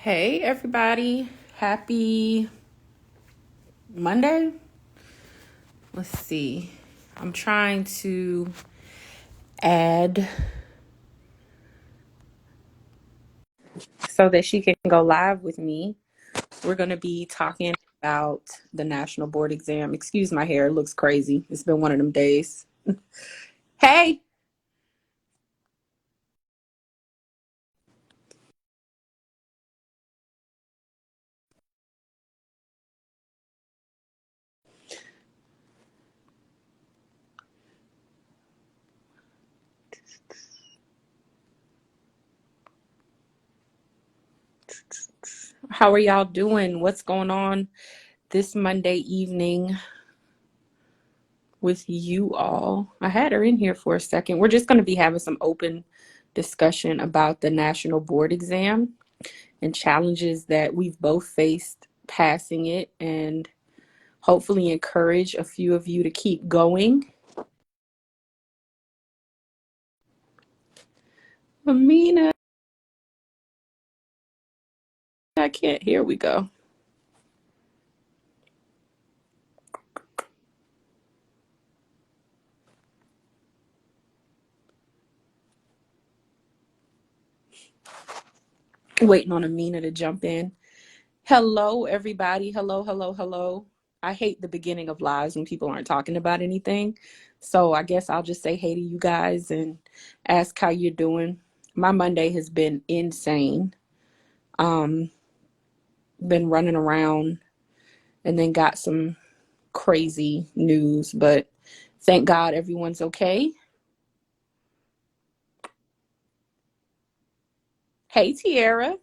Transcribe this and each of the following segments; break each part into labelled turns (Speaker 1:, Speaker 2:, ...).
Speaker 1: Hey, everybody. Happy Monday. Let's see. I'm trying to add so that she can go live with me. We're going to be talking about the national board exam. Excuse my hair. It looks crazy. It's been one of them days. Hey. How are y'all doing? What's going on this Monday evening with you all? I had her in here for a second. We're just going to be having some open discussion about the national board exam and challenges that we've both faced passing it, and hopefully encourage a few of you to keep going. Amina, I can't. Here we go. Waiting on Amina to jump in. Hello, everybody. Hello, hello, hello. I hate the beginning of lives when people aren't talking about anything. So I guess I'll just say hey to you guys and ask how you're doing. My Monday has been insane. Been running around and then got some crazy news, but thank God everyone's okay. Hey, Tiara.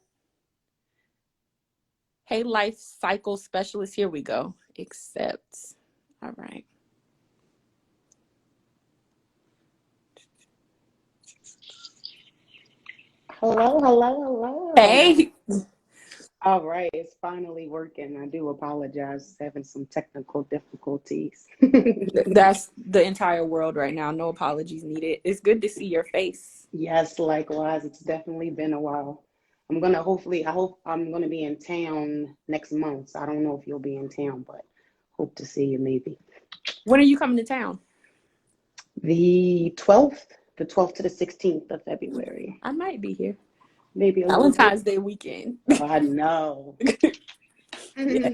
Speaker 1: Hey, life cycle specialist. Here we go. Accept. All right.
Speaker 2: Hello, hello, hello.
Speaker 1: Hey.
Speaker 2: All right, it's finally working. I do apologize, having some technical difficulties.
Speaker 1: That's the entire world right now. No apologies needed. It's good to see your face.
Speaker 2: Yes, likewise. It's definitely been a while. I hope I'm gonna be in town next month. So I don't know if you'll be in town, but hope to see you maybe.
Speaker 1: When are you coming to town?
Speaker 2: The 12th, the 12th to the 16th of February.
Speaker 1: I might be here.
Speaker 2: Maybe a little bit.
Speaker 1: Valentine's Day weekend.
Speaker 2: Oh, I know.
Speaker 1: Yeah.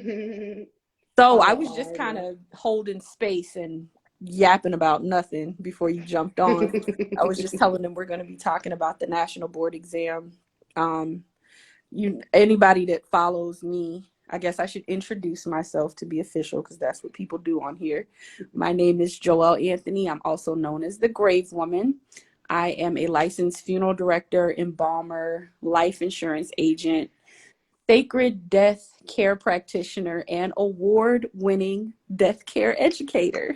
Speaker 1: So I
Speaker 2: How
Speaker 1: was just
Speaker 2: are
Speaker 1: kind
Speaker 2: you?
Speaker 1: of holding space and yapping about nothing before you jumped on. I was just telling them we're going to be talking about the national board exam. Um, anybody that follows me, I guess I should introduce myself to be official because that's what people do on here. My name is Joelle Anthony. I'm also known as the Grave Woman. I am a licensed funeral director, embalmer, life insurance agent, sacred death care practitioner, and award-winning death care educator.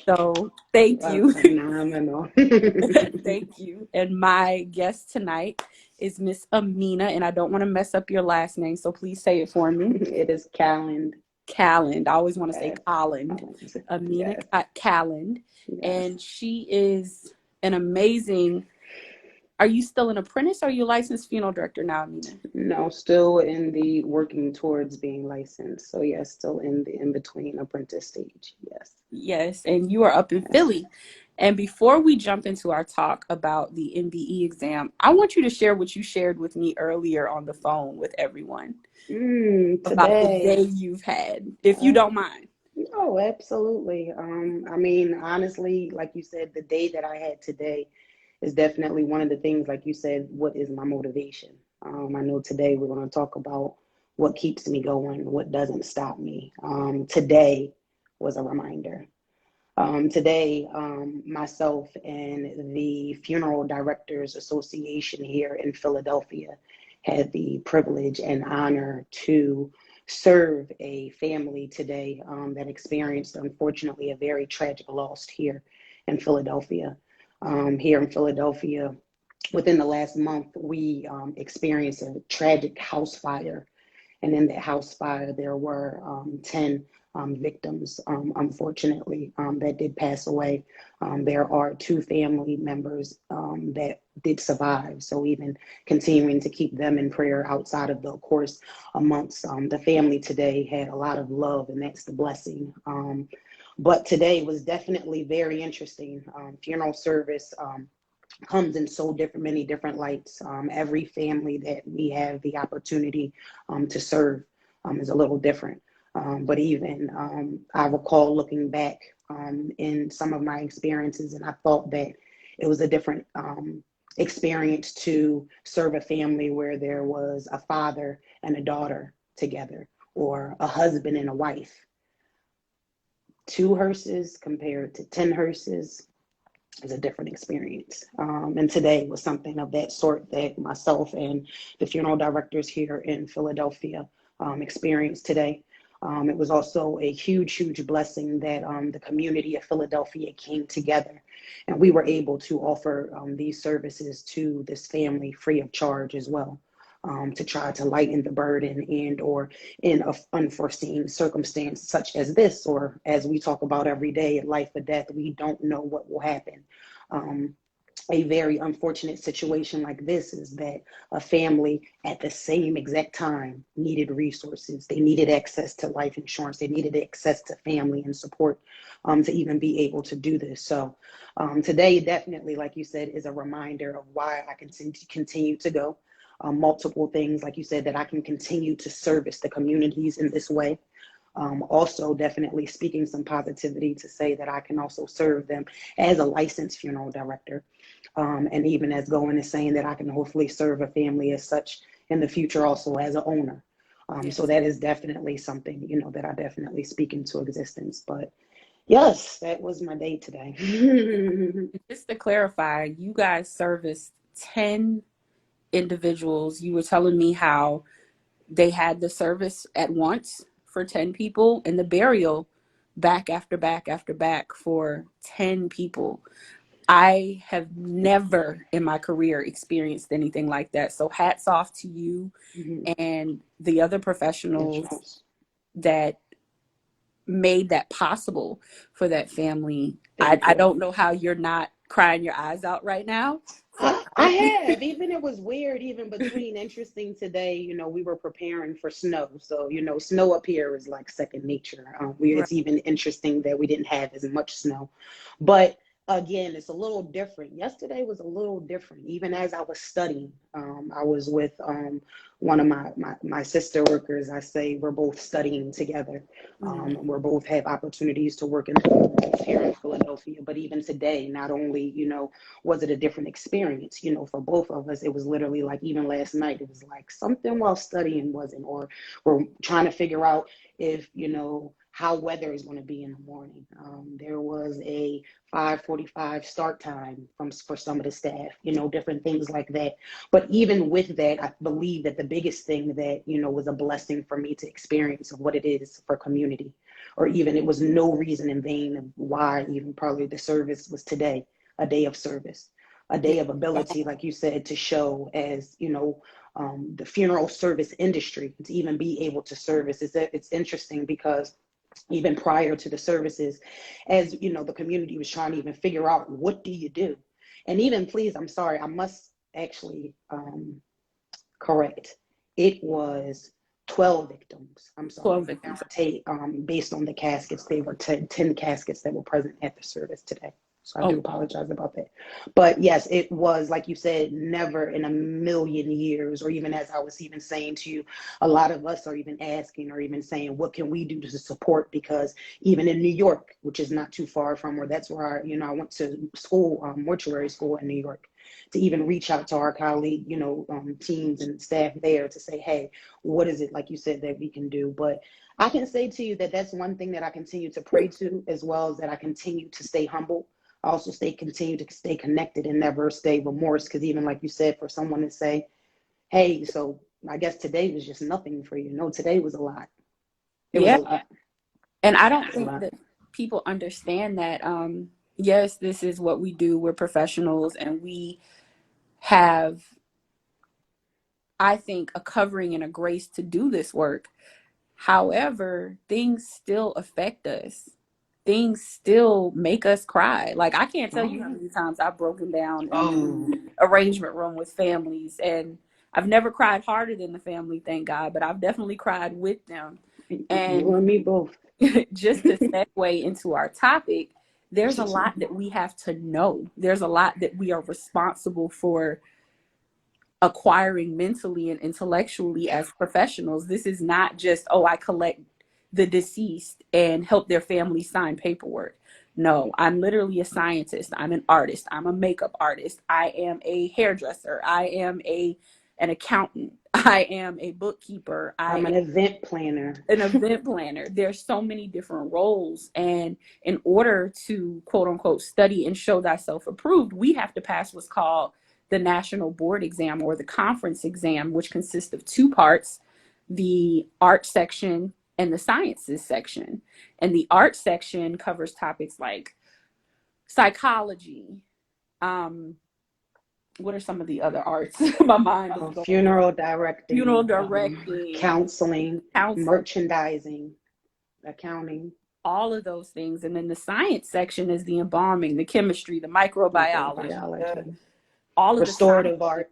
Speaker 1: So thank
Speaker 2: Wow,
Speaker 1: you.
Speaker 2: phenomenal.
Speaker 1: Thank you. And my guest tonight is Miss Amina, and I don't want to mess up your last name, so please say it for me.
Speaker 2: It is Calland.
Speaker 1: Calland. I always want to say
Speaker 2: Yes.
Speaker 1: Calland. Amina
Speaker 2: Yes.
Speaker 1: Calland.
Speaker 2: Yes.
Speaker 1: And she is an amazing. Are you still an apprentice or are you a licensed funeral director now, Amina?
Speaker 2: No, still in the working towards being licensed. So yes, still in the in between apprentice stage. Yes.
Speaker 1: Yes, and you are up in
Speaker 2: Yes.
Speaker 1: Philly. And before we jump into our talk about the NBE exam, I want you to share what you shared with me earlier on the phone with everyone about the day
Speaker 2: Today.
Speaker 1: you've had, if you
Speaker 2: Uh,
Speaker 1: don't mind.
Speaker 2: no, absolutely. I mean, honestly, like you said, the day that I had today is definitely one of the things, like you said, what is my motivation? I know today we're going to talk about what keeps me going, what doesn't stop me. Today was a reminder. Today, myself and the Funeral Directors Association here in Philadelphia had the privilege and honor to serve a family today that experienced, unfortunately, a very tragic loss here in Philadelphia. Here in Philadelphia, within the last month, we experienced a tragic house fire, and in that house fire, there were 10 victims, unfortunately, that did pass away. There are two family members that did survive. So even continuing to keep them in prayer outside of the, of course, amongst the family today had a lot of love, and that's the blessing. But today was definitely very interesting. Funeral service comes in so different, many different lights. Every family that we have the opportunity to serve is a little different. But even I recall looking back in some of my experiences, and I thought that it was a different experience to serve a family where there was a father and a daughter together, or a husband and a wife. Two hearses compared to 10 hearses is a different experience. And today was something of that sort that myself and the funeral directors here in Philadelphia experienced today. It was also a huge, huge blessing that the community of Philadelphia came together, and we were able to offer these services to this family free of charge as well. To try to lighten the burden, and or in an unforeseen circumstance such as this, or as we talk about every day, life or death, we don't know what will happen. Um, a very unfortunate situation like this is that a family at the same exact time needed resources. They needed access to life insurance. They needed access to family and support to even be able to do this. So today, definitely, like you said, is a reminder of why I continue to go. Multiple things, like you said, that I can continue to service the communities in this way. Also, definitely speaking some positivity to say that I can also serve them as a licensed funeral director. And even as going and saying that I can hopefully serve a family as such in the future, also as an owner. So
Speaker 1: Yes.
Speaker 2: that is definitely something, that I definitely speak into existence. But yes, that was my day today.
Speaker 1: Just to clarify, you guys serviced 10 individuals. You were telling me how they had the service at once for 10 people and the burial back after back after back for 10 people. I have never in my career experienced anything like that. So hats off to you
Speaker 2: Mhm.
Speaker 1: and the other
Speaker 2: Yes,
Speaker 1: professionals
Speaker 2: yes.
Speaker 1: that made that possible for that family.
Speaker 2: Thank
Speaker 1: I
Speaker 2: you.
Speaker 1: don't know how you're not crying your eyes out right now. So
Speaker 2: I have. Even it was weird, even between interesting today, we were preparing for snow. So, snow up here is like second nature.
Speaker 1: right.
Speaker 2: It's even interesting that we didn't have as much snow. But again, it's a little different. Yesterday was a little different. Even as I was studying, I was with one of my sister workers. I say we're both studying together.
Speaker 1: Mm.
Speaker 2: We're both have opportunities to work in the hospitals here in Philadelphia. But even today, not only, was it a different experience, for both of us. It was literally like, even last night, it was like something while studying wasn't, or we're trying to figure out if, how weather is going to be in the morning. There was a 5:45 start time for some of the staff, different things like that. But even with that, I believe that the biggest thing that, was a blessing for me to experience of what it is for community, or even it was no reason in vain of why even probably the service was today, a day of service, a
Speaker 1: Yeah.
Speaker 2: day of ability, like you said, to show as, the funeral service industry, to even be able to service. It's interesting because even prior to the services, as the community was trying to even figure out, what do you do? And even, please, I'm sorry, I must actually correct. It was 12 victims. I'm
Speaker 1: 12
Speaker 2: sorry.
Speaker 1: victims.
Speaker 2: Based on the caskets, they were 10 caskets that were present at the service today. So I
Speaker 1: Oh,
Speaker 2: do apologize about that. But yes, it was, like you said, never in a million years, or even as I was even saying to you, a lot of us are even asking or even saying, what can we do to support? Because even in New York, which is not too far from where that's where I went to school, mortuary school in New York, to even reach out to our colleague, teams and staff there to say, hey, what is it, like you said, that we can do? But I can say to you that that's one thing that I continue to pray to, as well as that I continue to stay humble. I also continue to stay connected and never stay remorse. Because even like you said, for someone to say, hey, so I guess today was just nothing for you. No, today was a lot. It was
Speaker 1: yeah.
Speaker 2: a lot.
Speaker 1: And I
Speaker 2: It
Speaker 1: don't
Speaker 2: was a
Speaker 1: think
Speaker 2: lot.
Speaker 1: that people understand that, yes, this is what we do. We're professionals and we have, I think, a covering and a grace to do this work. However, things still affect us. Things still make us cry. Like, I can't tell
Speaker 2: Oh
Speaker 1: you how
Speaker 2: yeah.
Speaker 1: many times I've broken down
Speaker 2: Oh.
Speaker 1: arrangement room with families, and I've never cried harder than the family, thank God, but I've definitely cried with them.
Speaker 2: You
Speaker 1: And
Speaker 2: and me both.
Speaker 1: just to segue into our topic, there's a lot that we have to know. There's a lot that we are responsible for acquiring mentally and intellectually as professionals. This is not just, oh, I collect the deceased and help their family sign paperwork. No, I'm literally a scientist. I'm an artist. I'm a makeup artist. I am a hairdresser. I am an accountant. I am a bookkeeper.
Speaker 2: I'm an event planner.
Speaker 1: An event planner. There's so many different roles. And in order to quote unquote study and show thyself approved, we have to pass what's called the national board exam or the conference exam, which consists of two parts, the art section and the sciences section. And the art section covers topics like psychology. What are some of the other arts? My mind is going.
Speaker 2: Funeral directing.
Speaker 1: Funeral directing.
Speaker 2: Counseling. Merchandising. Accounting.
Speaker 1: All of those things. And then the science section is the embalming, the chemistry, the microbiology. All of
Speaker 2: restorative
Speaker 1: the
Speaker 2: art,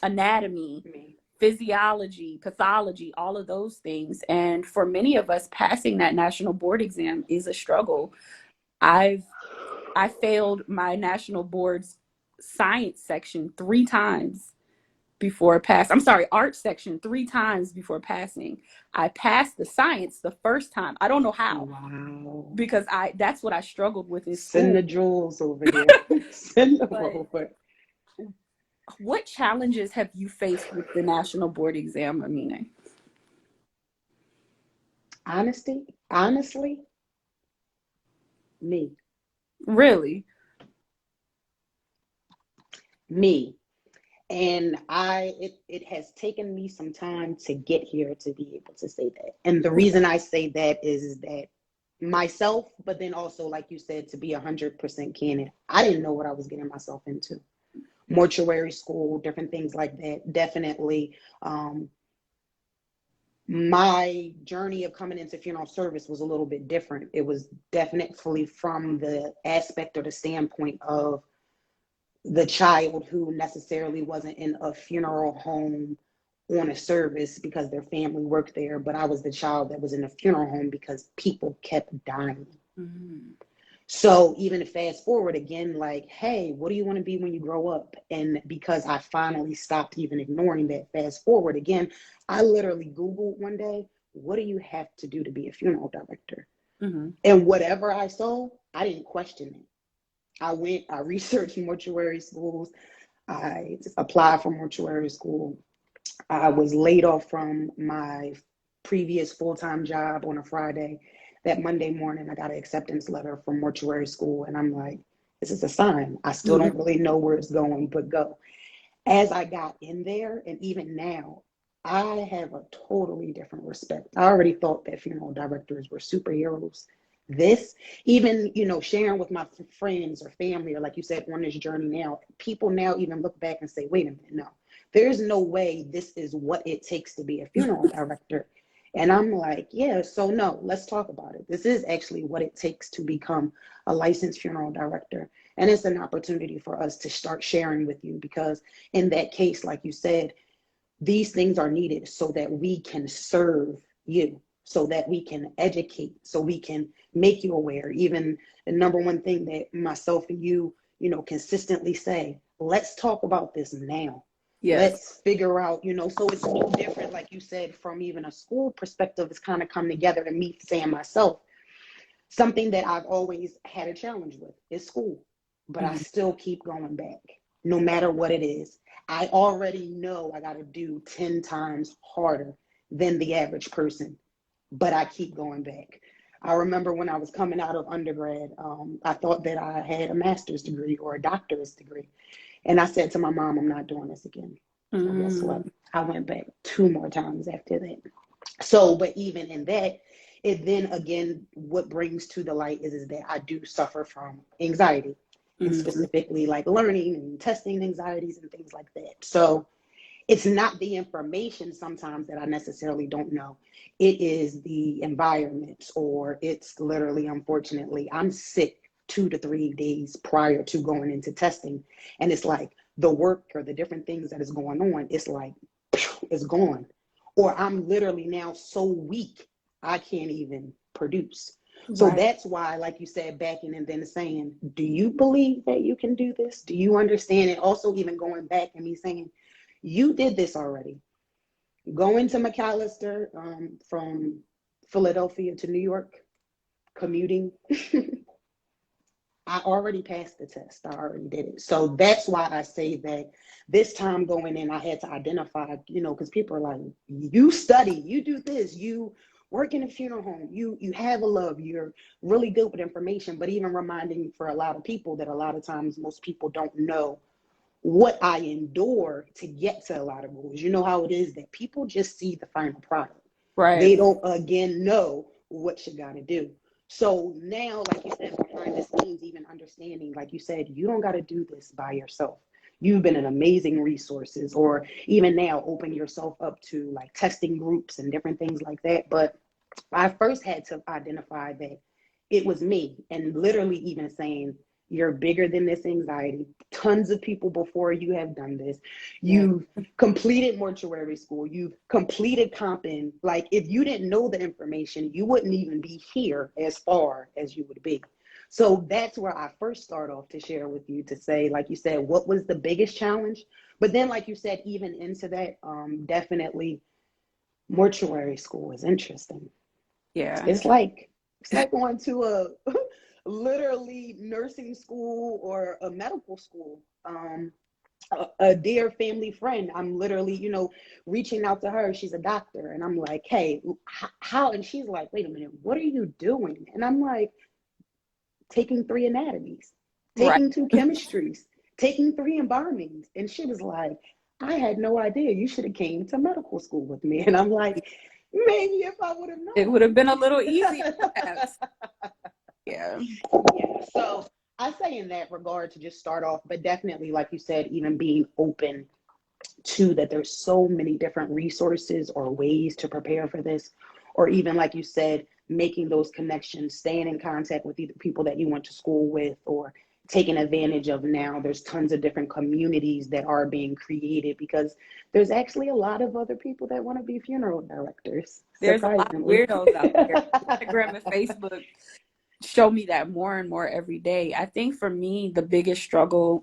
Speaker 1: anatomy, physiology, pathology, all of those things. And for many of us, passing that national board exam is a struggle. I failed my national board's science section 3 times before passing. I'm sorry, art section 3 times before passing. I passed the science the first time. I don't know how.
Speaker 2: Wow.
Speaker 1: Because that's what I struggled with in school.
Speaker 2: Send the jewels over here. Send them over.
Speaker 1: What challenges have you faced with the national board exam, Amina?
Speaker 2: Honestly, me.
Speaker 1: Really?
Speaker 2: Me. And it has taken me some time to get here to be able to say that. And the reason I say that is that myself, but then also, like you said, to be 100% candid, I didn't know what I was getting myself into. Mortuary school, different things like that. Definitely, my journey of coming into funeral service was a little bit different. It was definitely from the aspect or the standpoint of the child who necessarily wasn't in a funeral home on a service because their family worked there, but I was the child that was in a funeral home because people kept dying. Mm-hmm. So even fast forward again, like, hey, what do you want to be when you grow up? And because I finally stopped even ignoring that, fast forward again, I literally Googled one day, what do you have to do to be a funeral director? Mm-hmm. And whatever I saw, I didn't question it. I researched mortuary schools. I applied for mortuary school. I was laid off from my previous full-time job on a Friday. That Monday morning, I got an acceptance letter from mortuary school. And I'm like, this is a sign. I still don't really know where it's going, but go. As I got in there, and even now, I have a totally different respect. I already thought that funeral directors were superheroes. This, even, sharing with my friends or family, or like you said, on this journey now, people now even look back and say, wait a minute, no, there's no way this is what it takes to be a funeral director. And I'm like, yeah, so no, let's talk about it. This is actually what it takes to become a licensed funeral director. And it's an opportunity for us to start sharing with you, because in that case, like you said, these things are needed so that we can serve you, so that we can educate, so we can make you aware. Even the number one thing that myself and you, consistently say, let's talk about this now. Yes. Let's figure out, so it's no different, like you said, from even a school perspective. It's kind of come together, and me saying myself, something that I've always had a challenge with is school, but I still keep going back no matter what it is. I already know I got to do 10 times harder than the average person, but I keep going back. I remember when I was coming out of undergrad, I thought that I had a master's degree or a doctorate degree. And I said to my mom, I'm not doing this again. So guess what? I went back 2 more times after that. So, but even in that, it then again, what brings to the light is that I do suffer from anxiety, and specifically like learning and testing anxieties and things like that. So it's not the information sometimes that I necessarily don't know. It is the environment, or it's literally, unfortunately, I'm sick 2 to 3 days prior to going into testing. And it's like the work or the different things that is going on, it's like, it's gone. Or I'm literally now so weak, I can't even produce. So
Speaker 1: Right.
Speaker 2: that's why, like you said, backing and then saying, do you believe that you can do this? Do you understand it? Also, even going back and me saying, you did this already. Going to McAllister from Philadelphia to New York, commuting, I already passed the test. I already did it. So that's why I say that this time going in, I had to identify, because people are like, you study, you do this, you work in a funeral home, you have a love, you're really good with information, but even reminding for a lot of people that a lot of times most people don't know what I endure to get to a lot of goals. You know how it is that people just see the final product.
Speaker 1: Right.
Speaker 2: They don't, again, know what you got to do. So now, like you said, behind the scenes, even understanding, like you said, you don't got to do this by yourself. You've been an amazing resources, or even now open yourself up to like testing groups and different things like that. But I first had to identify that it was me, and literally even saying, you're bigger than this anxiety. Tons of people before you have done this.
Speaker 1: Yeah.
Speaker 2: You've completed mortuary school. You've completed comping. Like, if you didn't know the information, you wouldn't even be here as far as you would be. So that's where I first start off to share with you, to say, like you said, what was the biggest challenge? But then, like you said, even into that, definitely mortuary school is interesting.
Speaker 1: Yeah.
Speaker 2: It's like going to a literally nursing school or a medical school. A dear family friend, I'm literally, reaching out to her. She's a doctor, and I'm like, hey, how? And she's like, wait a minute, what are you doing? And I'm like, taking 3 anatomies,
Speaker 1: Right.
Speaker 2: taking 2 chemistries, taking 3 embalmings. And she was like, I had no idea. You should have came to medical school with me. And I'm like, maybe if I would have
Speaker 1: It would have
Speaker 2: known.
Speaker 1: been a little easier, perhaps. Yeah.
Speaker 2: Yeah. So I say in that regard to just start off, but definitely, like you said, even being open to that there's so many different resources or ways to prepare for this, or even like you said, making those connections, staying in contact with either people that you went to school with, or taking advantage of now. There's tons of different communities that are being created, because there's actually a lot of other people that want to be funeral directors,
Speaker 1: There's a lot of
Speaker 2: surprisingly.
Speaker 1: weirdos out there. Instagram and Facebook show me that more and more every day. I think for me, the biggest struggle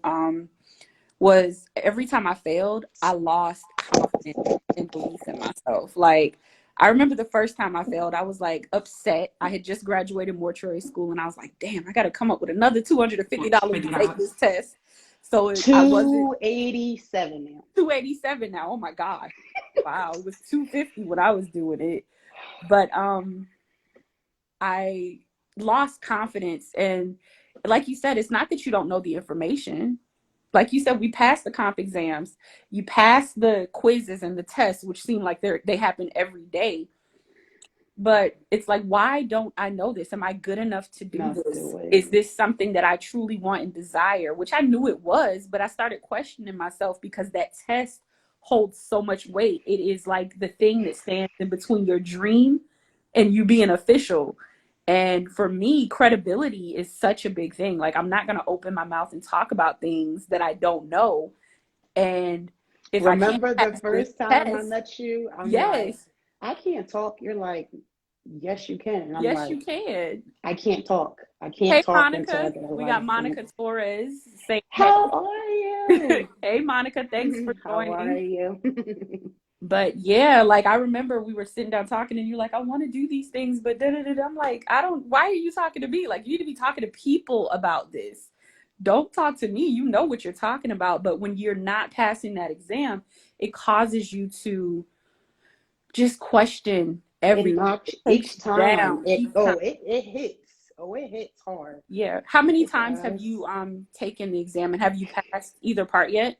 Speaker 1: was every time I failed, I lost confidence and belief in myself. Like, I remember the first time I failed, I was like upset. I had just graduated mortuary school, and I was like, damn, I got to come up with another $250 to take this test. So I wasn't
Speaker 2: 287 now.
Speaker 1: 287 now. Oh my God. Wow. It was 250 when I was doing it. But I lost confidence. And like you said, it's not that you don't know the information. Like you said, we passed the comp exams, you pass the quizzes and the tests, which seem like they happen every day. But it's like, why don't I know this? Am I good enough to do
Speaker 2: Enough
Speaker 1: this?
Speaker 2: do it.
Speaker 1: Is this something that I truly want and desire? Which I knew it was, but I started questioning myself because that test holds so much weight. It is like the thing that stands in between your dream and you being official. And for me, credibility is such a big thing. Like, I'm not going to open my mouth and talk about things that I don't know. And if I can't
Speaker 2: Remember the
Speaker 1: pass this
Speaker 2: first time I
Speaker 1: test,
Speaker 2: met you? I'm like,
Speaker 1: yes,
Speaker 2: I can't talk. You're like, yes, you can. And I'm
Speaker 1: yes,
Speaker 2: like,
Speaker 1: you can.
Speaker 2: I can't talk. I
Speaker 1: Hey,
Speaker 2: can't talk until I
Speaker 1: Monica.
Speaker 2: get a
Speaker 1: We got
Speaker 2: license.
Speaker 1: Monica Torres saying, hey.
Speaker 2: How are you?
Speaker 1: Hey, Monica, thanks for
Speaker 2: How are
Speaker 1: joining.
Speaker 2: you?
Speaker 1: But yeah, like, I remember we were sitting down talking, and you're like, I want to do these things, but da, da, da, da. I'm like, why are you talking to me? Like, you need to be talking to people about this. Don't talk to me. You know what you're talking about. But when you're not passing that exam, it causes you to just question
Speaker 2: It
Speaker 1: everything.
Speaker 2: knocks
Speaker 1: It takes
Speaker 2: each
Speaker 1: you
Speaker 2: time.
Speaker 1: down
Speaker 2: It
Speaker 1: each time.
Speaker 2: oh it hits. Oh, it hits hard.
Speaker 1: Yeah. How many
Speaker 2: It
Speaker 1: times have
Speaker 2: does.
Speaker 1: you taken the exam, and have you passed either part yet?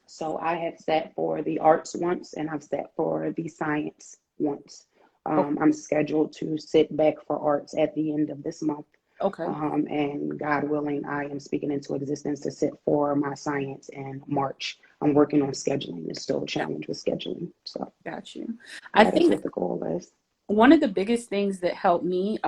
Speaker 2: So I have sat for the arts once, and I've sat for the science once.
Speaker 1: Okay.
Speaker 2: I'm scheduled to sit back for arts at the end of this month.
Speaker 1: Okay.
Speaker 2: And God willing, I am speaking into existence to sit for my science in March. I'm working on scheduling. It's still a challenge with scheduling. So
Speaker 1: Got you. I
Speaker 2: that is
Speaker 1: think
Speaker 2: what the goal is.
Speaker 1: one of the biggest things that helped me,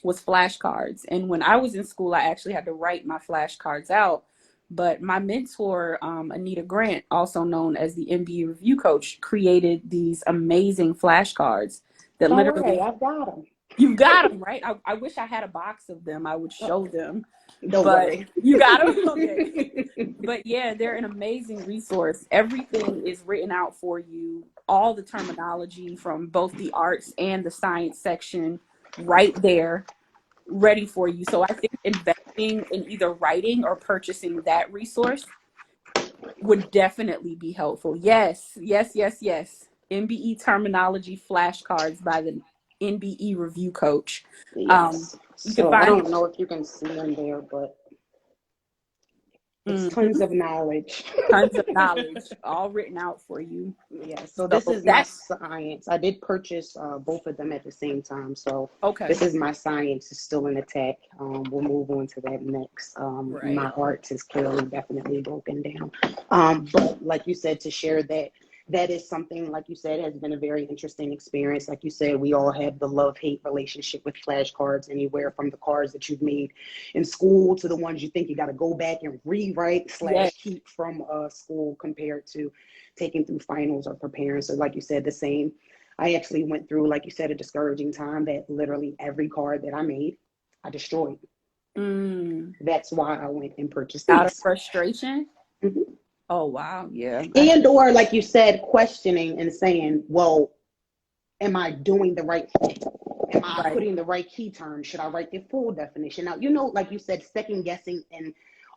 Speaker 1: was flashcards. And when I was in school, I actually had to write my flashcards out. But my mentor, Anita Grant, also known as the NBE review coach, created these amazing flashcards that
Speaker 2: Don't worry,
Speaker 1: literally,
Speaker 2: I've got them.
Speaker 1: you got them, right? I wish I had a box of them. I would show them.
Speaker 2: Don't
Speaker 1: But
Speaker 2: worry.
Speaker 1: you got them? Okay. But yeah, they're an amazing resource. Everything is written out for you, all the terminology from both the arts and the science section right there, ready for you. So I think investing in either writing or purchasing that resource would definitely be helpful. Yes, yes, yes, yes. NBE terminology flashcards by the NBE review coach. Um,
Speaker 2: Yes.
Speaker 1: you can
Speaker 2: So I
Speaker 1: find
Speaker 2: don't know if you can see in there, but it's
Speaker 1: mhm,
Speaker 2: tons of knowledge.
Speaker 1: tons of knowledge all written out for you.
Speaker 2: Yeah, so
Speaker 1: So
Speaker 2: this is my
Speaker 1: that's
Speaker 2: science. I did purchase both of them at the same time. So
Speaker 1: okay.
Speaker 2: this is my science is still in attack. We'll move on to that next.
Speaker 1: Right.
Speaker 2: My arts is clearly definitely broken down. But like you said, to share that, that is something, like you said, has been a very interesting experience. Like you said, we all have the love-hate relationship with flashcards, anywhere from the cards that you've made in school to the ones you think you got to go back and rewrite
Speaker 1: Yes.
Speaker 2: / keep from school compared to taking through finals or preparing. So like you said, the same. I actually went through, like you said, a discouraging time that literally every card that I made, I destroyed.
Speaker 1: Mm.
Speaker 2: That's why I went and purchased
Speaker 1: Out of
Speaker 2: these.
Speaker 1: frustration.
Speaker 2: Mm-hmm.
Speaker 1: Oh wow. Yeah.
Speaker 2: And or like you said, questioning and saying, well, am I doing the right thing? Am I
Speaker 1: Right.
Speaker 2: putting the right key terms? Should I write the full definition? Now, you know, like you said, second guessing, and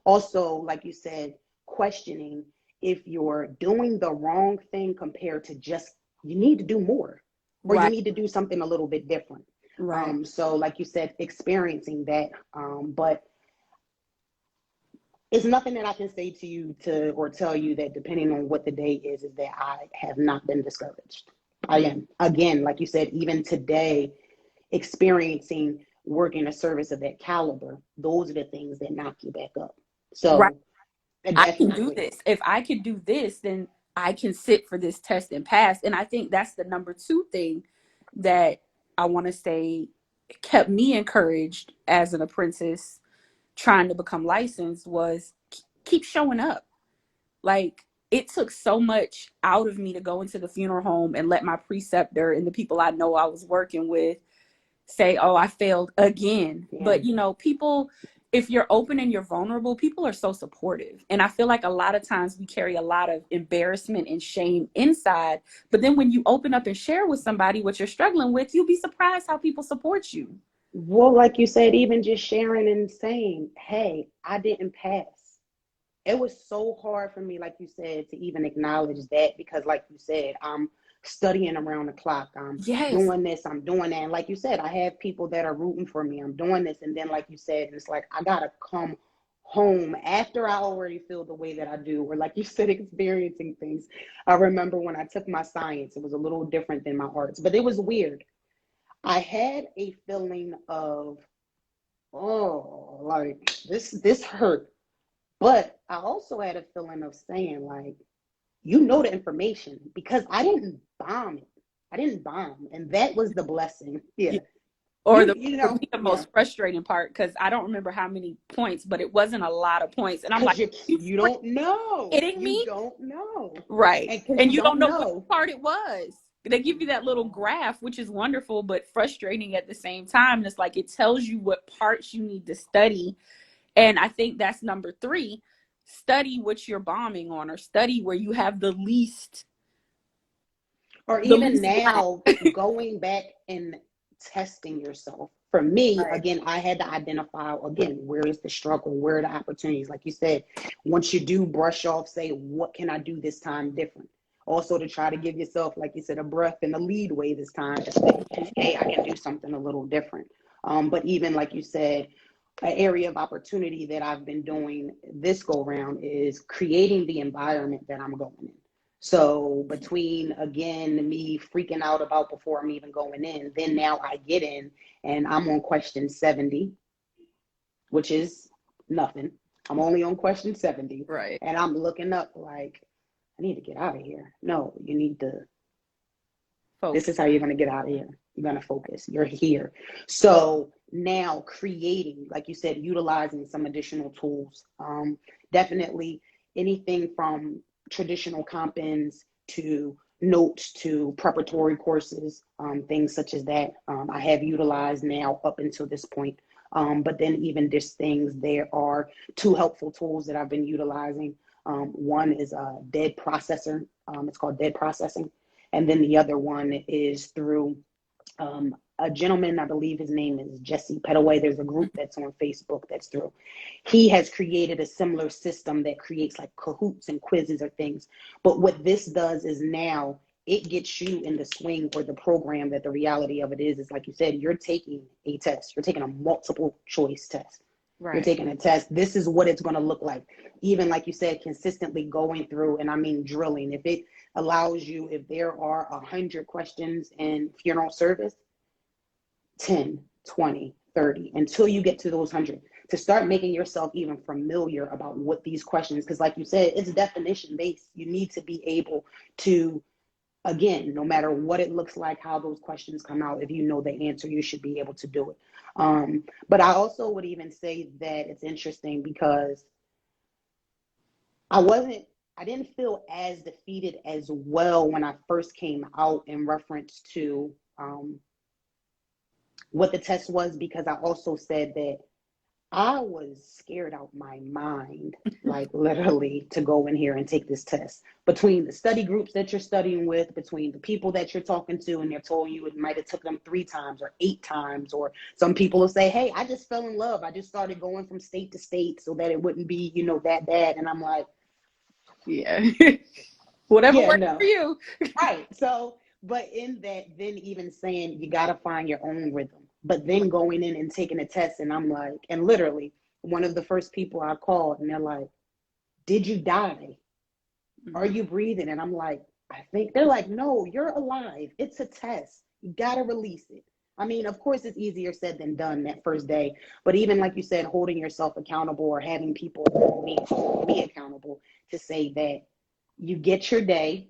Speaker 2: also, like you said, questioning if you're doing the wrong thing compared to just, you need to do more or you
Speaker 1: Right.
Speaker 2: need to do something a little bit different.
Speaker 1: Right.
Speaker 2: So, like you said, experiencing that. But it's nothing that I can say to you to or tell you that depending on what the day is that I have not been discouraged. I
Speaker 1: Mm.
Speaker 2: am. Again, like you said, even today, experiencing working a service of that caliber, those are the things that knock you back up.
Speaker 1: Right.
Speaker 2: So
Speaker 1: I can do
Speaker 2: definitely.
Speaker 1: this. If I could do this, then I can sit for this test and pass. And I think that's the number two thing that I want to say kept me encouraged as an apprentice trying to become licensed was keep showing up. Like it took so much out of me to go into the funeral home and let my preceptor and the people I know I was working with say, "Oh, I failed again."
Speaker 2: Yeah.
Speaker 1: But you know, people, if you're open and you're vulnerable, people are so supportive. And I feel like a lot of times we carry a lot of embarrassment and shame inside. But then when you open up and share with somebody what you're struggling with, you'll be surprised how people support you.
Speaker 2: Well, like you said, even just sharing and saying, hey, I didn't pass. It was so hard for me, like you said, to even acknowledge that because, like you said, I'm studying around the clock. I'm
Speaker 1: Yes.
Speaker 2: doing this, I'm doing that. And like you said, I have people that are rooting for me. I'm doing this. And then, like you said, it's like I got to come home after I already feel the way that I do, or like you said, experiencing things. I remember when I took my science, it was a little different than my arts, but it was weird. I had a feeling of, oh, like this hurt. But I also had a feeling of saying, like, you know the information because I didn't bomb it. I didn't bomb. And that was the blessing. Yeah.
Speaker 1: Yeah. Or the
Speaker 2: You
Speaker 1: for
Speaker 2: know,
Speaker 1: me the
Speaker 2: yeah.
Speaker 1: most frustrating part because I don't remember how many points, but it wasn't a lot of points. And I'm
Speaker 2: Because
Speaker 1: like, you
Speaker 2: you
Speaker 1: freaking
Speaker 2: don't know.
Speaker 1: kidding
Speaker 2: You
Speaker 1: me?
Speaker 2: don't know.
Speaker 1: Right.
Speaker 2: And because
Speaker 1: And
Speaker 2: you
Speaker 1: you don't
Speaker 2: don't
Speaker 1: know what
Speaker 2: know.
Speaker 1: part it was. They give you that little graph, which is wonderful, but frustrating at the same time. And it's like it tells you what parts you need to study. And I think that's number three. Study what you're bombing on, or study where you have
Speaker 2: Or
Speaker 1: the
Speaker 2: even
Speaker 1: least lag.
Speaker 2: now, going back and testing yourself. For me,
Speaker 1: Right.
Speaker 2: again, I had to identify, again, where is the struggle? Where are the opportunities? Like you said, once you do brush off, say, what can I do this time different? Also to try to give yourself, like you said, a breath and a lead way this time to say, hey, I can do something a little different. But even like you said, an area of opportunity that I've been doing this go round is creating the environment that I'm going in. So between, again, me freaking out about before I'm even going in, then now I get in and I'm on question 70, which is nothing. I'm only on question 70
Speaker 1: Right.
Speaker 2: and I'm looking up like, I need to get out of here. No, you need to, this
Speaker 1: Focus.
Speaker 2: is how you're going to get out of here. You're going to focus. You're here. So now creating, like you said, utilizing some additional tools. Definitely anything from traditional comp-ins to notes to preparatory courses, things such as that. I have utilized now up until this point. But then even just things, there are two helpful tools that I've been utilizing. One is a dead processor. It's called dead processing. And then the other one is through a gentleman, I believe his name is Jesse Petaway. There's a group that's on Facebook that's through. He has created a similar system that creates like Kahoots and quizzes or things. But what this does is now it gets you in the swing or the program that the reality of it is like you said, you're taking a test. You're taking a multiple choice test.
Speaker 1: Right.
Speaker 2: You're taking a test. This is what it's going to look like. Even like you said, consistently going through, and I mean drilling. If it allows you, if there are 100 questions in funeral service, 10, 20, 30, until you get to those 100, to start making yourself even familiar about what these questions, because like you said, it's definition based. You need to be able to, again, no matter what it looks like, how those questions come out, if you know the answer, you should be able to do it. But I also would even say that it's interesting because I didn't feel as defeated as well when I first came out in reference to what the test was, because I also said that I was scared out my mind, like literally, to go in here and take this test. Between the study groups that you're studying with, between the people that you're talking to, and they're telling you it might have took them 3 times or 8 times, or some people will say, hey, I just fell in love. I just started going from state to state so that it wouldn't be, that bad. And I'm like,
Speaker 1: yeah, whatever works for you.
Speaker 2: Right. So, but in that, then even saying you got to find your own rhythm, but then going in and taking a test. And I'm like, and literally one of the first people I called, and they're like, did you die? Are you breathing? And I'm like, I think. They're like, no, you're alive. It's a test. You got to release it. I mean, of course, it's easier said than done that first day. But even like you said, holding yourself accountable or having people hold me accountable to say that you get your day,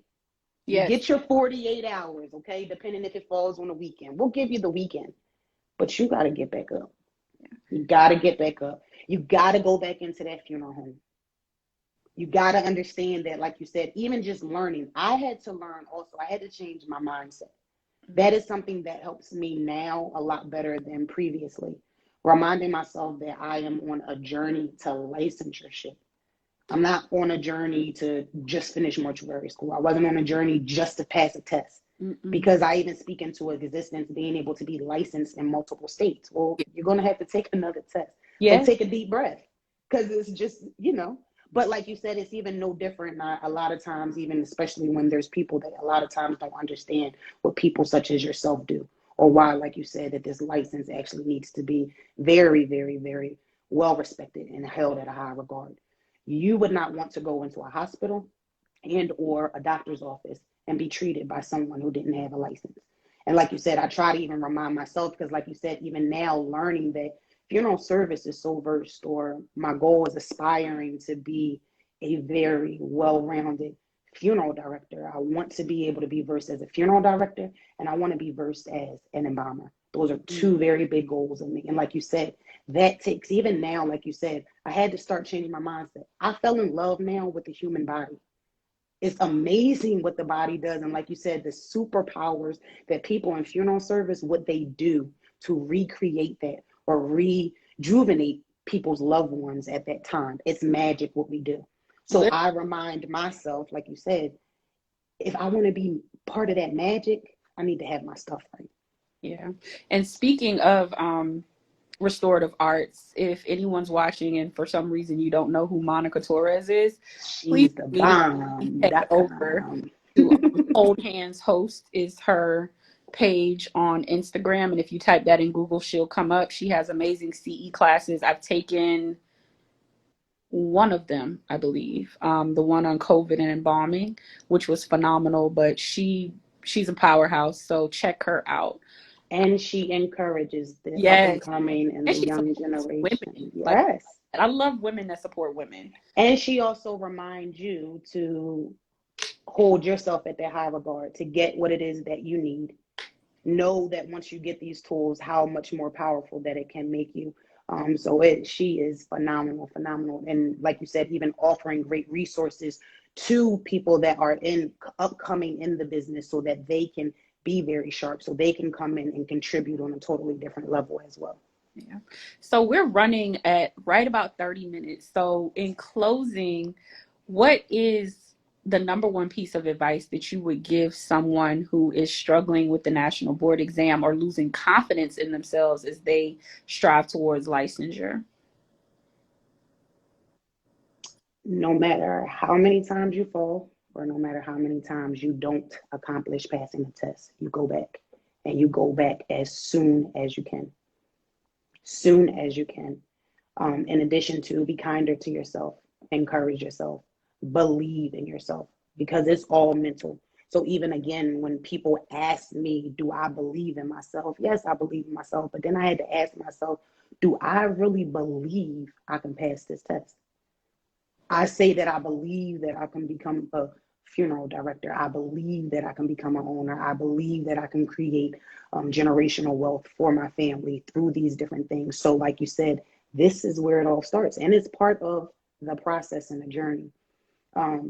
Speaker 2: you get your 48 hours, okay? Depending if it falls on a weekend. We'll give you the weekend. But you got to get back up. You got to get back up. You got to go back into that funeral home. You got to understand that, like you said, even just learning. I had to learn also. I had to change my mindset. That is something that helps me now a lot better than previously. Reminding myself that I am on a journey to licensure. I'm not on a journey to just finish mortuary school. I wasn't on a journey just to pass a test. Because I even speak into existence being able to be licensed in multiple states. Well, you're going to have to take another test. So take a deep breath, because it's just, but like you said, it's even no different. A lot of times, even especially when there's people that a lot of times don't understand what people such as yourself do, or why, like you said, that this license actually needs to be very, very, very well respected and held at a high regard. You would not want to go into a hospital and or a doctor's office and be treated by someone who didn't have a license. And like you said, I try to even remind myself, because like you said, even now learning that funeral service is so versed, or my goal is aspiring to be a very well-rounded funeral director. I want to be able to be versed as a funeral director, and I want to be versed as an embalmer. Those are two very big goals of me. And like you said, that takes, even now, like you said, I had to start changing my mindset. I fell in love now with the human body. It's amazing what the body does. And like you said, the superpowers that people in funeral service, what they do to recreate that or rejuvenate people's loved ones at that time. It's magic what we do. So I remind myself, like you said, if I want to be part of that magic, I need to have my stuff right.
Speaker 1: Yeah. And speaking of restorative arts, if anyone's watching and for some reason you don't know who Monica Torres is, please
Speaker 2: She's the
Speaker 1: immediately head over to Old Hands Host is her page on Instagram, and if you type that in Google, she'll come up. She has amazing CE classes. I've taken one of them, I believe, the one on COVID and embalming, which was phenomenal. But she's a powerhouse, so check her out.
Speaker 2: And she encourages the up and coming and the young generation.
Speaker 1: Women. Yes. I love women that support women.
Speaker 2: And she also reminds you to hold yourself at that high regard, to get what it is that you need. know that once you get these tools, how much more powerful that it can make you. She is phenomenal, phenomenal. And like you said, even offering great resources to people that are upcoming in the business so that they can be very sharp, so they can come in and contribute on a totally different level as well.
Speaker 1: Yeah. So we're running at right about 30 minutes. So in closing, what is the number one piece of advice that you would give someone who is struggling with the national board exam or losing confidence in themselves as they strive towards licensure?
Speaker 2: No matter how many times you fall, or no matter how many times you don't accomplish passing the test, you go back, and you go back as soon as you can. Soon as you can. In addition to, be kinder to yourself, encourage yourself, believe in yourself, because it's all mental. So even again, when people ask me, do I believe in myself? Yes, I believe in myself. But then I had to ask myself, do I really believe I can pass this test? I say that I believe that I can become a funeral director. I believe that I can become an owner. I believe that I can create generational wealth for my family through these different things. So like you said, this is where it all starts. And it's part of the process and the journey. I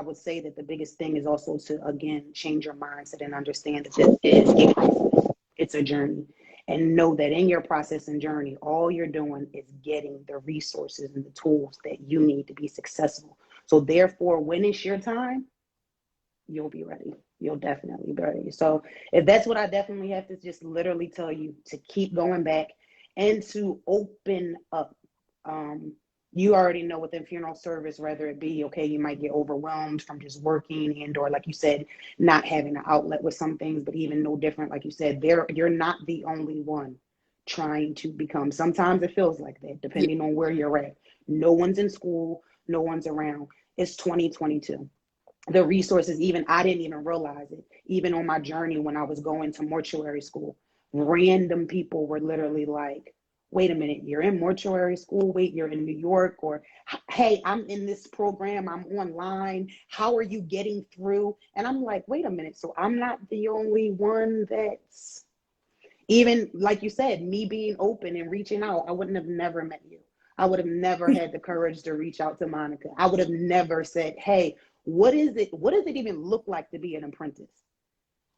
Speaker 2: would say that the biggest thing is also to, again, change your mindset and understand that this is a process. It's a journey. And know that in your process and journey, all you're doing is getting the resources and the tools that you need to be successful. So therefore, when it's your time, you'll be ready. You'll definitely be ready. So if that's what I definitely have to just literally tell you, to keep going back and to open up. You already know within funeral service, whether it be, okay, you might get overwhelmed from just working and, or like you said, not having an outlet with some things, but even no different, like you said, you're not the only one trying to become. Sometimes it feels like that,
Speaker 1: Yeah.
Speaker 2: depending on where you're at. No one's in school, no one's around. It's 2022. The resources, even I didn't even realize it, even on my journey when I was going to mortuary school, random people were literally like, wait a minute, you're in mortuary school, wait, you're in New York, or hey, I'm in this program, I'm online, how are you getting through? And I'm like, wait a minute, so I'm not the only one that's, even like you said, me being open and reaching out, I wouldn't have never met you. I would have never had the courage to reach out to Monica. I would have never said, hey, what is it? What does it even look like to be an apprentice?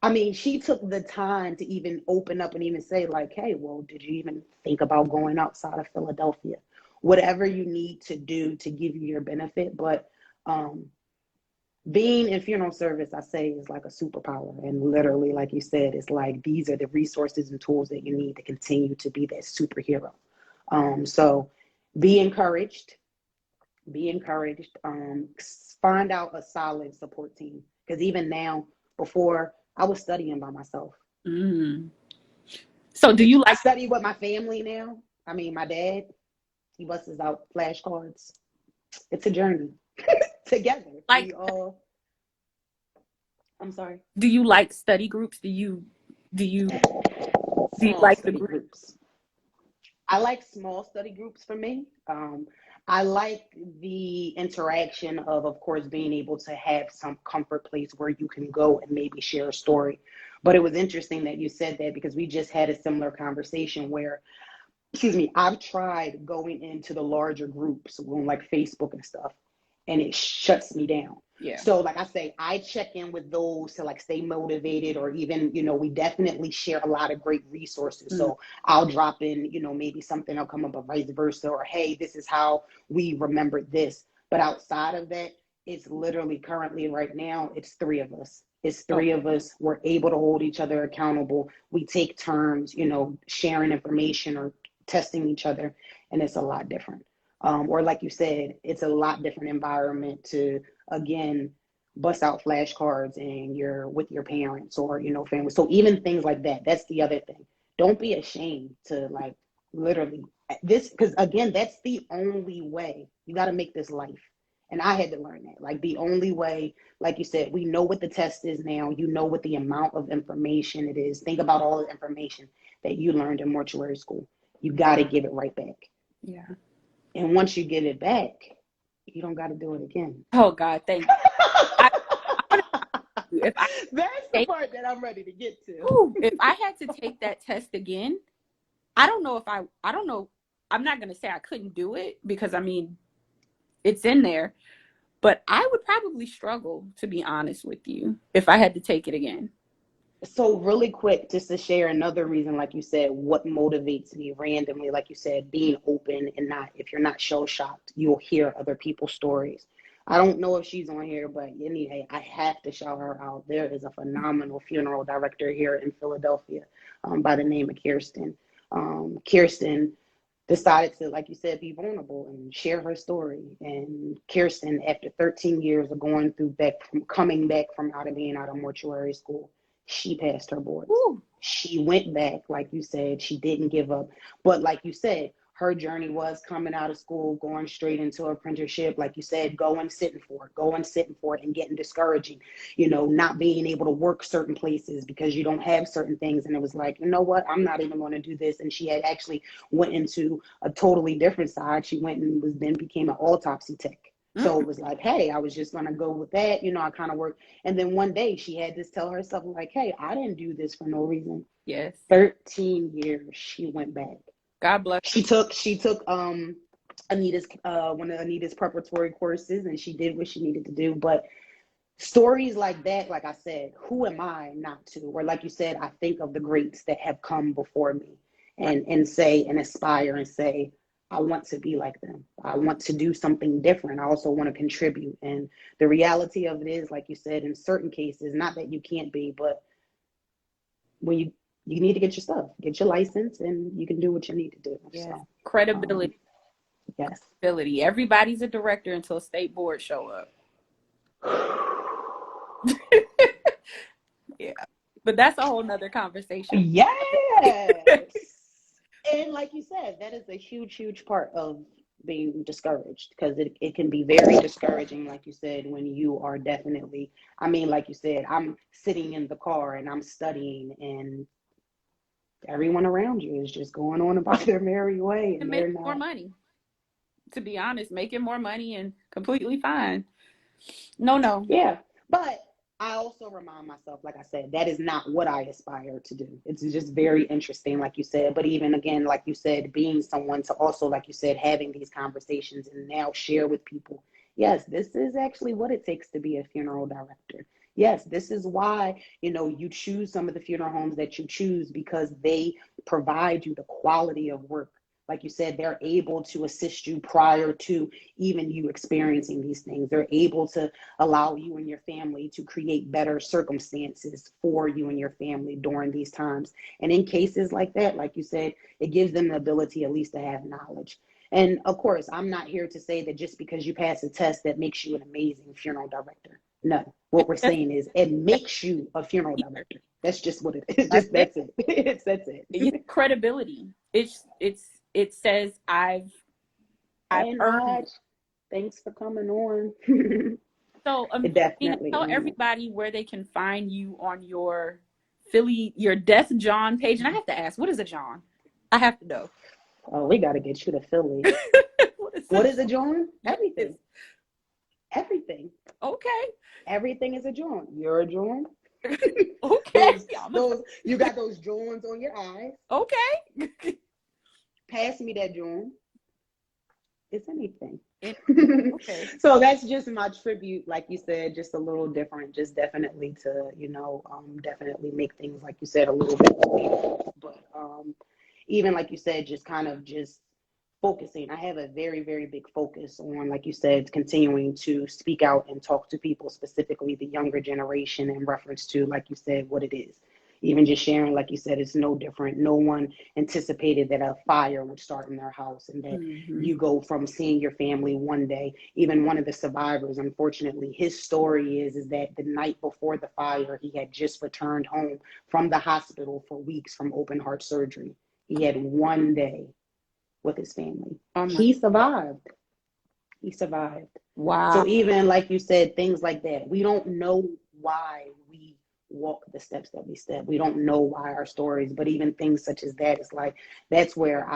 Speaker 2: I mean, she took the time to even open up and even say, like, hey, well, did you even think about going outside of Philadelphia? Whatever you need to do to give you your benefit. But being in funeral service, I say, is like a superpower. And literally, like you said, it's like these are the resources and tools that you need to continue to be that superhero. So be encouraged. Be encouraged. Find out a solid support team. Because even now, before, I was studying by myself.
Speaker 1: Mm. So do you
Speaker 2: I
Speaker 1: like,
Speaker 2: study with my family now. I mean, my dad, he busts out flashcards. It's a journey together.
Speaker 1: like,
Speaker 2: I'm sorry.
Speaker 1: do you like study groups? Do you, do you
Speaker 2: Small
Speaker 1: like the
Speaker 2: study
Speaker 1: group?
Speaker 2: groups. I like small study groups for me. I like the interaction of course, being able to have some comfort place where you can go and maybe share a story. But it was interesting that you said that, because we just had a similar conversation where, excuse me, I've tried going into the larger groups on like Facebook and stuff, and it shuts me down.
Speaker 1: Yeah.
Speaker 2: So like I say, I check in with those to like stay motivated, or even, we definitely share a lot of great resources.
Speaker 1: Mm.
Speaker 2: So I'll drop in, maybe something will come up, or vice versa, or hey, this is how we remember this. But outside of that, it's literally currently right now, it's three of us. It's three of us. We're able to hold each other accountable. We take turns, sharing information or testing each other, and it's a lot different. Or like you said, it's a lot different environment to, again, bust out flashcards and you're with your parents or, family. So even things like that, that's the other thing. Don't be ashamed to like literally this, because again, that's the only way. You got to make this life. And I had to learn that. Like the only way, like you said, we know what the test is now. You know what the amount of information it is. Think about all the information that you learned in mortuary school. You got to give it right back.
Speaker 1: Yeah.
Speaker 2: And once you get it back, you don't got to do it again.
Speaker 1: Oh God, thank you. I, if I
Speaker 2: That's the
Speaker 1: take,
Speaker 2: part that I'm ready to get to.
Speaker 1: if I had to take that test again, I don't know if I don't know. I'm not going to say I couldn't do it because I mean, it's in there, but I would probably struggle, to be honest with you, if I had to take it again.
Speaker 2: So really quick, just to share another reason, like you said, what motivates me randomly, like you said, being open and not, if you're not shell shocked, you'll hear other people's stories. I don't know if she's on here, but anyway, I have to shout her out. There is a phenomenal funeral director here in Philadelphia by the name of Kirsten. Kirsten decided to, like you said, be vulnerable and share her story. And Kirsten, after 13 years of going through coming back from out of being out of mortuary school, she passed her boards.
Speaker 1: Ooh.
Speaker 2: She went back, like you said, she didn't give up. But like you said, her journey was coming out of school, going straight into apprenticeship, like you said, going sitting for it and getting discouraging, not being able to work certain places because you don't have certain things. And it was like, you know what, I'm not even going to do this. And she had actually went into a totally different side. She went and then became an autopsy tech. So it was like, hey, I was just going to go with that. I kind of worked. And then one day she had to tell herself, like, hey, I didn't do this for no reason.
Speaker 1: Yes.
Speaker 2: 13 years she went back.
Speaker 1: God bless.
Speaker 2: She took Anita's one of Anita's preparatory courses, and she did what she needed to do. But stories like that, like I said, who am I not to? Or like you said, I think of the greats that have come before me and say and aspire and say, I want to be like them. I want to do something different. I also want to contribute. And the reality of it is, like you said, in certain cases, not that you can't be, but when you need to get your stuff, get your license, and you can do what you need to do.
Speaker 1: Yes.
Speaker 2: So,
Speaker 1: Credibility.
Speaker 2: Yes.
Speaker 1: Credibility. Everybody's a director until state board show up. Yeah. But that's a whole nother conversation.
Speaker 2: Yes. And like you said, that is a huge, huge part of being discouraged, because it can be very discouraging, like you said, when you are definitely, like you said, I'm sitting in the car and I'm studying, and everyone around you is just going on about their merry way, and they're
Speaker 1: making
Speaker 2: not.
Speaker 1: more money. To be honest, making more money and completely fine. No.
Speaker 2: Yeah. But I also remind myself, like I said, that is not what I aspire to do. It's just very interesting, like you said. But even again, like you said, being someone to also, like you said, having these conversations and now share with people, yes, this is actually what it takes to be a funeral director. Yes, this is why, you choose some of the funeral homes that you choose, because they provide you the quality of work. Like you said, they're able to assist you prior to even you experiencing these things. They're able to allow you and your family to create better circumstances for you and your family during these times. And in cases like that, like you said, it gives them the ability at least to have knowledge. And of course, I'm not here to say that just because you pass a test that makes you an amazing funeral director. No, what we're saying is it makes you a funeral director. That's just what it is. That's it. That's it.
Speaker 1: It's credibility. It says I've earned.
Speaker 2: Thanks for coming on.
Speaker 1: So
Speaker 2: definitely
Speaker 1: tell everybody where they can find you on your Death Jawn page. And I have to ask, what is a Jawn? I have to know.
Speaker 2: Oh, we got to get you to Philly. What is a Jawn? Everything. Everything.
Speaker 1: Okay.
Speaker 2: Everything is a Jawn. You're a Jawn.
Speaker 1: Okay.
Speaker 2: You got those Jawns on your eyes.
Speaker 1: Okay.
Speaker 2: Pass me that Jawn. It's anything.
Speaker 1: Okay.
Speaker 2: So that's just my tribute, like you said, just a little different, just definitely to, definitely make things, like you said, a little bit more. But even like you said, just kind of just focusing. I have a very, very big focus on, like you said, continuing to speak out and talk to people, specifically the younger generation, in reference to, like you said, what it is. Even just sharing, like you said, it's no different. No one anticipated that a fire would start in their house, and that you go from seeing your family one day. Even one of the survivors, unfortunately, his story is that the night before the fire, he had just returned home from the hospital for weeks from open heart surgery. He had one day with his family. He survived. He survived.
Speaker 1: Wow.
Speaker 2: So even like you said, things like that, we don't know why we walk the steps that we step. We don't know why our stories, but even things such as that, it's like, that's where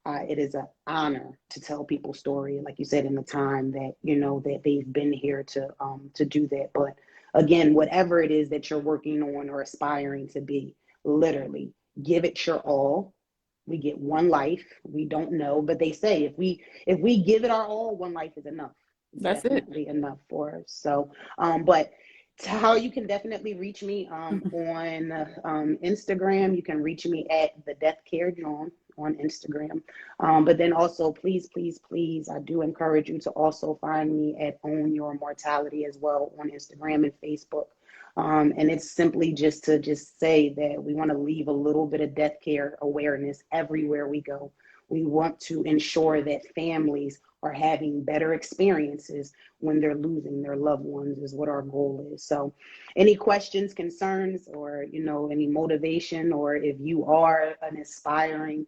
Speaker 2: it is an honor to tell people's story, like you said, in the time that, that they've been here to do that. But again, whatever it is that you're working on or aspiring to be, literally give it your all. We get one life. We don't know, but they say if we give it our all, one life is enough.
Speaker 1: That's it.
Speaker 2: Definitely enough for us. So, but how you can definitely reach me on Instagram. You can reach me at the Death Care Jawn on Instagram. But then also, please, please, please, I do encourage you to also find me at Own Your Mortality as well on Instagram and Facebook. And it's simply just to just say that we want to leave a little bit of death care awareness everywhere we go. We want to ensure that families are having better experiences when they're losing their loved ones is what our goal is. So any questions, concerns, or, any motivation, or if you are an aspiring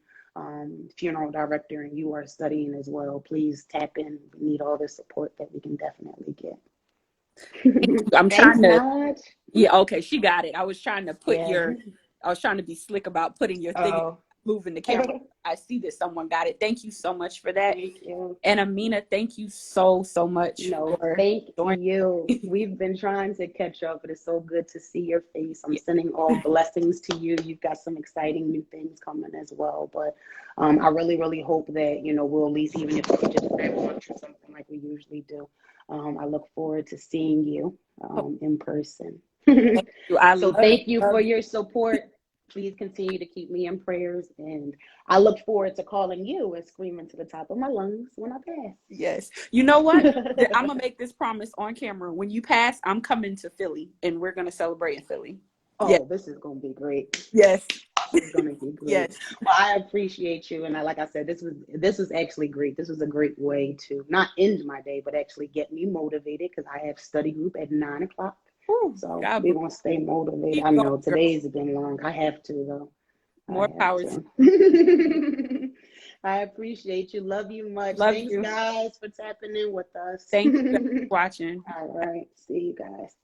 Speaker 2: funeral director and you are studying as well, please tap in. We need all the support that we can definitely get.
Speaker 1: I'm
Speaker 2: Thanks,
Speaker 1: trying to,
Speaker 2: Nudge.
Speaker 1: yeah, okay, she got it. I was trying to
Speaker 2: Yeah.
Speaker 1: I was trying to be slick about putting your thing,
Speaker 2: Oh.
Speaker 1: moving the camera. I see that someone got it. Thank you so much for that.
Speaker 2: Thank you.
Speaker 1: And Amina, thank you so, so much
Speaker 2: No,
Speaker 1: for
Speaker 2: thank
Speaker 1: joining.
Speaker 2: you. We've been trying to catch up, but it's so good to see your face. I'm sending all blessings to you. You've got some exciting new things coming as well. But I really, really hope that, we'll at least, even if we could just grab lunch or something like we usually do. I look forward to seeing you in person.
Speaker 1: Thank you. I
Speaker 2: So
Speaker 1: love
Speaker 2: thank you for your support. Please continue to keep me in prayers. And I look forward to calling you and screaming to the top of my lungs when I pass.
Speaker 1: Yes. You know what? I'm going to make this promise on camera. When you pass, I'm coming to Philly and we're going to celebrate in Philly.
Speaker 2: Oh, yes. This is going to be great.
Speaker 1: Yes.
Speaker 2: It's going to be great.
Speaker 1: Yes.
Speaker 2: Well, I appreciate you. And like I said, this was actually great. This was a great way to not end my day, but actually get me motivated because I have study group at 9:00. So we're going to stay motivated. I know today's been long. I have to, though.
Speaker 1: More power.
Speaker 2: I appreciate you. Love you much.
Speaker 1: Love
Speaker 2: Thanks,
Speaker 1: you.
Speaker 2: guys, for tapping in with us.
Speaker 1: Thank you for watching.
Speaker 2: All right. See you guys.